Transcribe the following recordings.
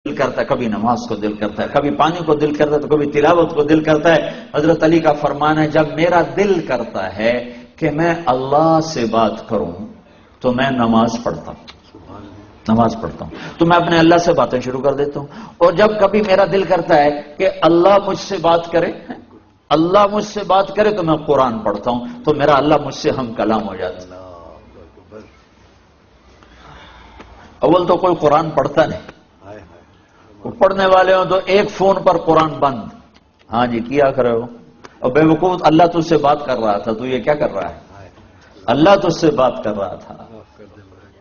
دل کرتا ہے، کبھی نماز کو دل کرتا ہے، کبھی پانی کو دل کرتا ہے، تو کبھی تلاوت کو دل کرتا ہے۔ حضرت علی کا فرمان ہے جب میرا دل کرتا ہے کہ میں اللہ سے بات کروں تو میں نماز پڑھتا ہوں، تو میں اپنے اللہ سے باتیں شروع کر دیتا ہوں، اور جب کبھی میرا دل کرتا ہے کہ اللہ مجھ سے بات کرے، اللہ مجھ سے بات کرے تو میں قرآن پڑھتا ہوں، تو میرا اللہ مجھ سے ہم کلام ہو جاتا ہے۔ اول تو کوئی قرآن پڑھتا نہیں، پڑھنے والے ہوں تو ایک فون پر قرآن بند، ہاں جی کیا کرے ہو، اور بے وقوف اللہ تجھ سے بات کر رہا تھا، تو یہ کیا کر رہا ہے؟ اللہ تجھ سے بات کر رہا تھا۔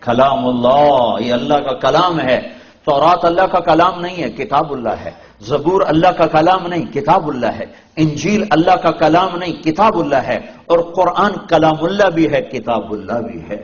کلام اللہ، یہ اللہ کا کلام ہے۔ تورات اللہ کا کلام نہیں ہے، کتاب اللہ ہے۔ زبور اللہ کا کلام نہیں، کتاب اللہ ہے۔ انجیل اللہ کا کلام نہیں، کتاب اللہ ہے۔ اور قرآن کلام اللہ بھی ہے، کتاب اللہ بھی ہے۔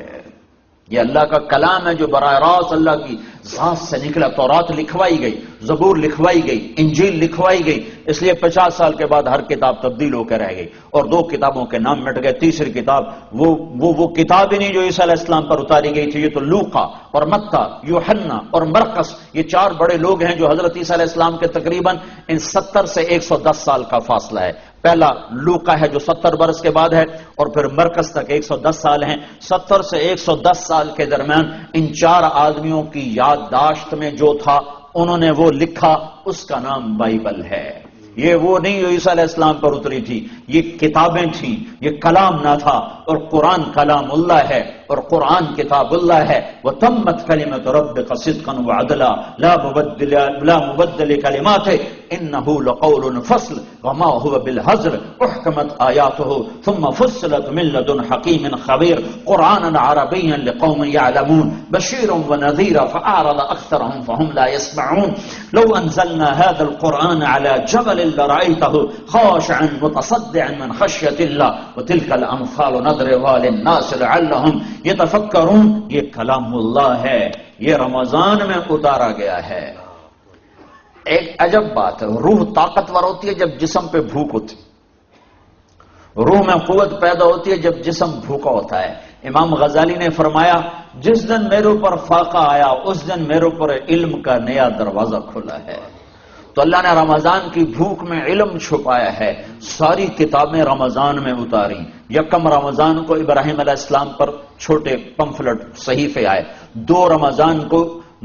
یہ اللہ کا کلام ہے جو براہ راست اللہ کی ذات سے نکلا۔ تورات لکھوائی گئی، زبور لکھوائی گئی، انجیل لکھوائی گئی، اس لیے 50 سال کے بعد ہر کتاب تبدیل ہو کے رہ گئی، اور 2 کتابوں کے نام مٹ گئے۔ تیسری کتاب وہ کتاب ہی نہیں جو عیسیٰ علیہ السلام پر اتاری گئی تھی، یہ تو لوقا اور متی، یوحنا اور مرقس، یہ 4 بڑے لوگ ہیں جو حضرت عیسیٰ علیہ السلام کے تقریباً ان 70 سے 110 سال کا فاصلہ ہے۔ پہلا لوقا ہے جو 70 برس کے بعد ہے، اور پھر مرقس تک 110 سال ہیں۔ 70 سے 110 سال کے درمیان ان 4 آدمیوں کی یادداشت میں جو تھا انہوں نے وہ لکھا، اس کا نام بائبل ہے۔ یہ وہ نہیں جو عیسیٰ علیہ السلام پر اتری تھی، یہ کتابیں تھیں، یہ کلام نہ تھا، اور قرآن کلام اللہ ہے، اور قرآن کتاب اللہ ہے۔ وَتَمَّتْ كَلِمَةُ رَبِّكَ صِدْقًا وَعَدْلًا لَا مُبَدِّلَ لِكَلِمَاتِهِ إِنَّهُ لَقَوْلٌ فَصْلٌ وَمَا هُوَ بِالْهَزْلِ أُحْكِمَتْ آيَاتُهُ ثُمَّ فُصِّلَتْ مِن لَّدُنْ حَكِيمٍ خَبِيرٍ قُرْآنًا عَرَبِيًّا لِقَوْمٍ يَعْلَمُونَ بَشِيرًا وَنَذِيرًا فَأَعْرَضَ أَكْثَرُهُمْ فَهُمْ لَا يَسْمَعُونَ لَوْ أَنزَلْنَا هَذَا الْقُرْآنَ عَلَى جَبَلٍ لَرَأَيْتَهُ خَاشِعًا مُتَصَدِّعًا مِنْ خَشْيَةِ اللَّهِ وَتِلْكَ الْأَمْثَالُ نَضْرِبُهَا لِلنَّاسِ لَعَلَّهُمْ يَتَفَكَّرُونَ۔ یہ کلام اللہ ہے، یہ رمضان میں اتارا گیا ہے۔ ایک عجب بات ہے، روح طاقتور ہوتی ہے جب جسم پہ بھوک ہوتی، روح میں قوت پیدا ہوتی ہے جب جسم بھوکا ہوتا ہے۔ امام غزالی نے فرمایا جس دن میرے اوپر فاقہ آیا اس دن میرے اوپر علم کا نیا دروازہ کھلا ہے۔ تو اللہ نے رمضان کی بھوک میں علم چھپایا ہے، ساری کتابیں رمضان میں اتاری۔ یکم رمضان کو ابراہیم علیہ السلام پر چھوٹے پمفلٹ صحیفے آئے، 2 رمضان کو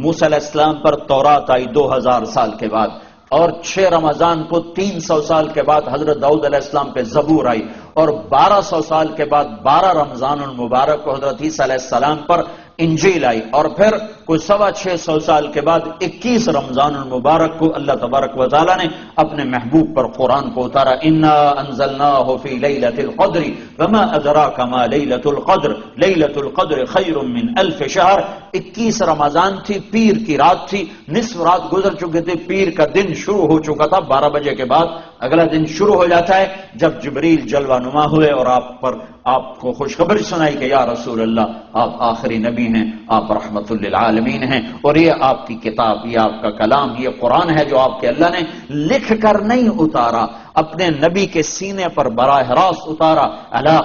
موسیٰ علیہ السلام پر تورات آئی 2000 سال کے بعد، اور 6 رمضان کو 300 سال کے بعد حضرت داؤد علیہ السلام پہ زبور آئی، اور 1200 سال کے بعد 12 رمضان المبارک کو حضرت عیسیٰ علیہ السلام پر انجیل آئی، اور پھر کوئی 650 سال کے بعد 21 رمضان المبارک کو اللہ تبارک و تعالی نے اپنے محبوب پر قرآن کو اتارا۔ انا انزلناہ فی لیلۃ القدر وما ادراک ما لیلۃ القدر لیلۃ القدر خیر من 1000 شہر۔ 21 رمضان تھی، پیر کی رات تھی، نصف رات گزر چکی تھی، پیر کا دن شروع ہو چکا تھا، 12 بجے کے بعد اگلا دن شروع ہو جاتا ہے جب جبریل جلوہ نما ہوئے اور آپ کو خوشخبری سنائی کہ یا رسول اللہ آپ آخری نبی ہیں، آپ رحمت للعالمین ہیں، اور یہ آپ کی کتاب، یہ آپ کا کلام، یہ قرآن ہے جو آپ کے اللہ نے لکھ کر نہیں اتارا، اپنے نبی کے سینے پر براہ راست اتارا۔ علی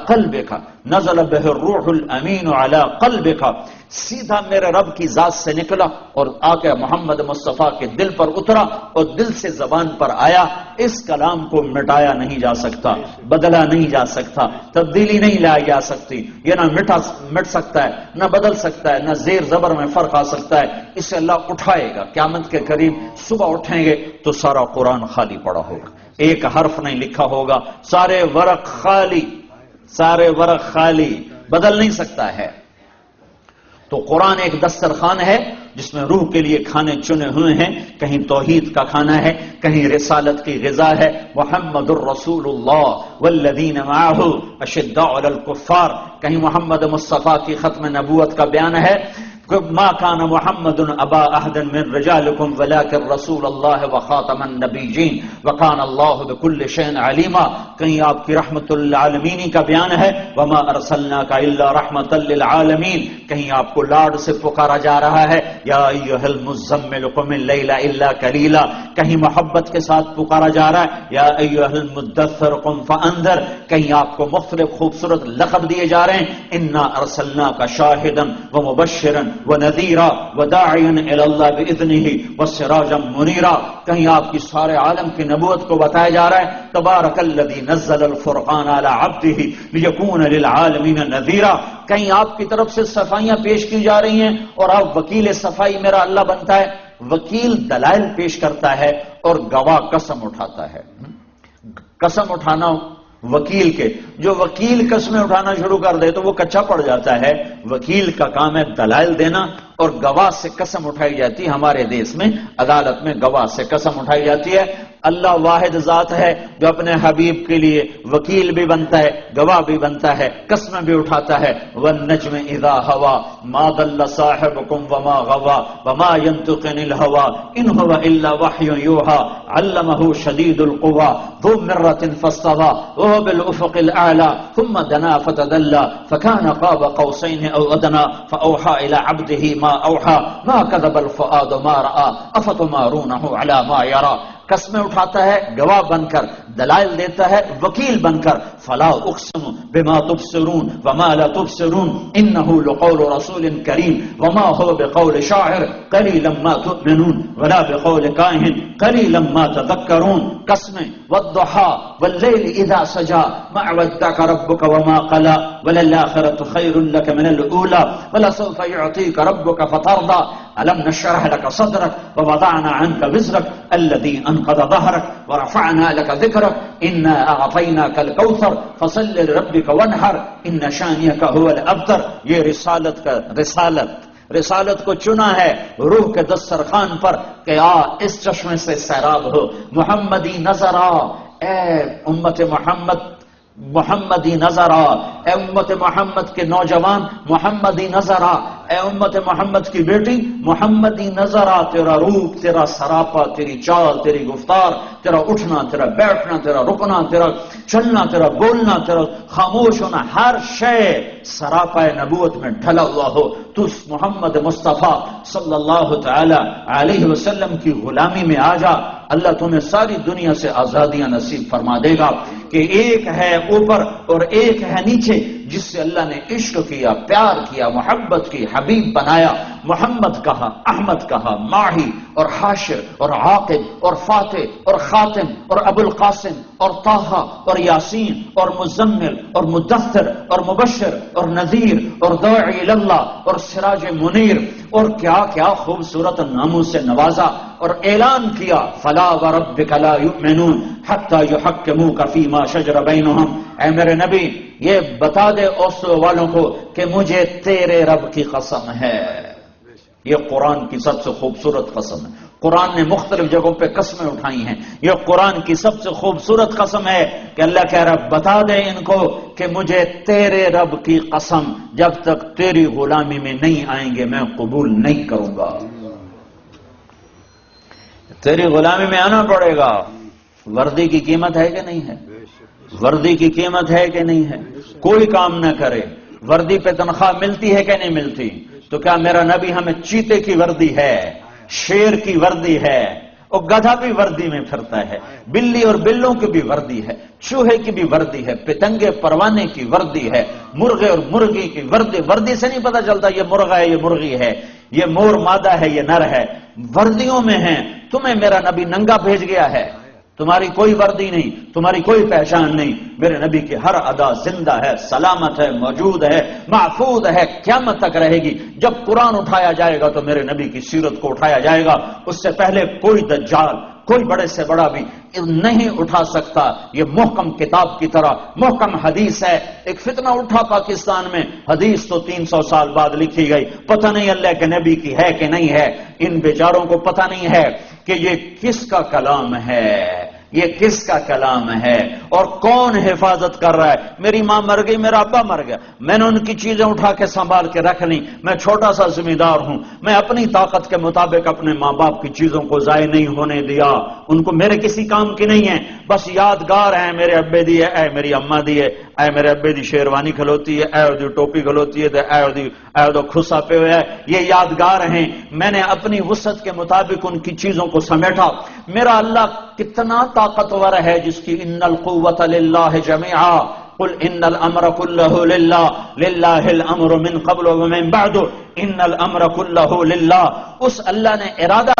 قلبک نزل بہ الروح الامین علی قلبک، سیدھا میرے رب کی ذات سے نکلا اور آ کے محمد مصطفیٰ کے دل پر اترا اور دل سے زبان پر آیا۔ اس کلام کو مٹایا نہیں جا سکتا، بدلا نہیں جا سکتا، تبدیلی نہیں لائی جا سکتی، یہ نہ مٹ سکتا ہے، نہ بدل سکتا ہے، نہ زیر زبر میں فرق آ سکتا ہے۔ اسے اللہ اٹھائے گا قیامت کے قریب، صبح اٹھیں گے تو سارا قرآن خالی پڑا ہوگا، ایک حرف نہیں لکھا ہوگا، سارے ورق خالی، بدل نہیں سکتا ہے۔ تو قرآن ایک دسترخوان ہے جس میں روح کے لیے کھانے چنے ہوئے ہیں، کہیں توحید کا کھانا ہے، کہیں رسالت کی غذا ہے۔ محمد الرسول اللہ والذین معہ اشداء علی الکفار، کہیں محمد مصطفیٰ کی ختم نبوت کا بیان ہے۔ ما كان محمد ابا احد من رجالكم ولكن رسول اللہ وخاتم النبیین وكان اللہ بكل شيء عليما، کہیں آپ کی رحمت للعالمین کا بیان ہے، وما ارسلناک الا رحمۃ للعالمین، کہیں آپ کو لاڈ سے پکارا جا رہا ہے یا ایھا المزمل قم اللیل الا قلیلا، کہیں محبت کے ساتھ پکارا جا رہا ہے یا ایھا المدثر قم فانذر، کہیں آپ کو مختلف خوبصورت لقب دیے جا رہے ہیں، انا ارسلناک شاہدا ومبشرا ونذیرا وداعیا الی اللہ باذنہ وسراجا منیرا. کہیں آپ کی سارے عالم کی نبوت کو بتایا جا رہا ہے تبارک الذی نزل الفرقان علی عبدہ لیکون للعالمین نذیرا. کہیں آپ کی طرف سے صفائیاں پیش کی جا رہی ہیں اور آپ وکیل صفائی میرا اللہ بنتا ہے. وکیل دلائل پیش کرتا ہے اور گواہ قسم اٹھاتا ہے. قسم اٹھانا وکیل کے، جو وکیل قسمیں اٹھانا شروع کر دے تو وہ کچا پڑ جاتا ہے. وکیل کا کام ہے دلائل دینا اور گواہ سے قسم اٹھائی جاتی ہے. ہمارے دیش میں عدالت میں گواہ سے قسم اٹھائی جاتی ہے. اللہ واحد ذات ہے جو اپنے حبیب کے لیے وکیل بھی بنتا ہے، گواہ بھی بنتا ہے، قسمیں بھی اٹھاتا ہے. والنجم اذا ہوا ما ضل صاحبكم وما غوا وما ينطق عن الهوى ان هو الا وحي يوحى علمه شديد القوى ذو مرة فاستوى وهو بالافق الاعلى ثم دنا فتدلى فكان قاب قوسين او ادنى فاوحى الى عبده ما اوحى ما كذب الفؤاد ما راى افتمارونه على ما يرى. قسمیں اٹھاتا ہے گواہ بن کر، دلائل دیتا ہے وکیل بن کر. فلا اقسم بما تبصرون وما لا تبصرون انه لقول رسول کریم وما هو بقول شاعر قلیلا ما تؤمنون ولا بقول کاہن قلیلا ما تذکرون. قسمیں والضحى واللیل اذا سجى ما ودعك ربك وما قلى وللآخرة خير لك من الأولى ولسوف يعطيك ربك فترضى ألم نشرح لك صدرك ووضعنا عنك وزرك الذي أنقض ظهرك ورفعنا لك ذكرك إنا أعطيناك الكوثر فصل لربك وانحر إن شانئك هو الأبتر. یہ رسالت کو چنا ہے روح کے دسترخوان پر کہ آ اس چشمے سے سیراب ہو. محمدی نظر آ اے امت محمدی نظر آ، اے امت محمد کے نوجوان محمدی نظر آ، اے امت محمد کی بیٹی محمدی نظر آ. تیرا روپ، تیرا سراپا، تیری چال، تیری گفتار، تیرا اٹھنا، تیرا بیٹھنا، تیرا رکنا، تیرا چلنا، تیرا بولنا، تیرا خاموش ہونا، ہر شے سراپا نبوت میں ڈھلا ہوا ہو. تو محمد مصطفیٰ صلی اللہ تعالی علیہ وسلم کی غلامی میں آ جا. اللہ تمہیں ساری دنیا سے آزادیاں نصیب فرما دے گا کہ ایک ہے اوپر اور ایک ہے نیچے، جس سے اللہ نے عشق کیا، پیار کیا، محبت کی، حبیب بنایا. محمد کہا، احمد کہا، ماہی اور حاشر اور عاقب اور فاتح اور خاتم اور ابو القاسم اور طٰہٰ اور یاسین اور مزمل اور مدثر اور مبشر اور نذیر اور داعی اللہ اور سراج منیر اور کیا کیا خوبصورت ناموں سے نوازا اور اعلان کیا. فلا وربک لا یؤمنون حتی یحکموک فیما شجر بینہم. اے میرے نبی یہ بتا دے اوسو والوں کو کہ مجھے تیرے رب کی قسم ہے. یہ قرآن کی سب سے خوبصورت قسم ہے. قرآن نے مختلف جگہوں پہ قسمیں اٹھائی ہیں. یہ قرآن کی سب سے خوبصورت قسم ہے کہ اللہ کہہ رہا بتا دے ان کو کہ مجھے تیرے رب کی قسم جب تک تیری غلامی میں نہیں آئیں گے میں قبول نہیں کروں گا. تیری غلامی میں آنا پڑے گا. وردی کی قیمت ہے کہ نہیں ہے؟ وردی کی قیمت ہے کہ نہیں ہے؟ کوئی کام نہ کرے، وردی پہ تنخواہ ملتی ہے کہ نہیں ملتی؟ تو کیا میرا نبی ہمیں چیتے کی وردی ہے، شیر کی وردی ہے، اور گدھا بھی وردی میں پھرتا ہے، بلی اور بلوں کی بھی وردی ہے، چوہے کی بھی وردی ہے، پتنگے پروانے کی وردی ہے، مرغے اور مرغی کی وردی. وردی سے نہیں پتا چلتا یہ مرغا ہے یہ مرغی ہے، یہ مور مادہ ہے یہ نر ہے. وردیوں میں ہیں. تمہیں میرا نبی ننگا بھیج گیا ہے، تمہاری کوئی وردی نہیں، تمہاری کوئی پہچان نہیں. میرے نبی کی ہر ادا زندہ ہے، سلامت ہے، موجود ہے، محفوظ ہے، قیامت تک رہے گی. جب قرآن اٹھایا جائے گا تو میرے نبی کی سیرت کو اٹھایا جائے گا. اس سے پہلے کوئی دجال، کوئی بڑے سے بڑا بھی نہیں اٹھا سکتا. یہ محکم کتاب کی طرح محکم حدیث ہے. ایک فتنہ اٹھا پاکستان میں، حدیث تو 300 سال بعد لکھی گئی، پتہ نہیں اللہ کے نبی کی ہے کہ نہیں ہے. ان بیچاروں کو پتہ نہیں ہے کہ یہ کس کا کلام ہے، یہ کس کا کلام ہے اور کون حفاظت کر رہا ہے. میری ماں مر گئی، میرا ابا مر گیا، میں نے ان کی چیزیں اٹھا کے سنبھال کے رکھ لی. میں چھوٹا سا ذمہ دار ہوں، میں اپنی طاقت کے مطابق اپنے ماں باپ کی چیزوں کو ضائع نہیں ہونے دیا. ان کو میرے کسی کام کی نہیں ہے، بس یادگار ہیں. میرے ابے دی ہے، اے میری اماں دی ہے، اے میرے ابے دی شیروانی کھلوتی ہے، اے دی ٹوپی کھلوتی ہے، اے دی خسا پہ ہویا ہے. یہ یادگار ہیں. میں نے اپنی وسعت کے مطابق ان کی چیزوں کو سمیٹا. میرا اللہ کتنا طاقتور ہے جس کی ان القوت للہ جميعا، قل ان الامر كله لله لله الامر من قبل ومن بعد ان الامر كله لله. اس اللہ نے ارادہ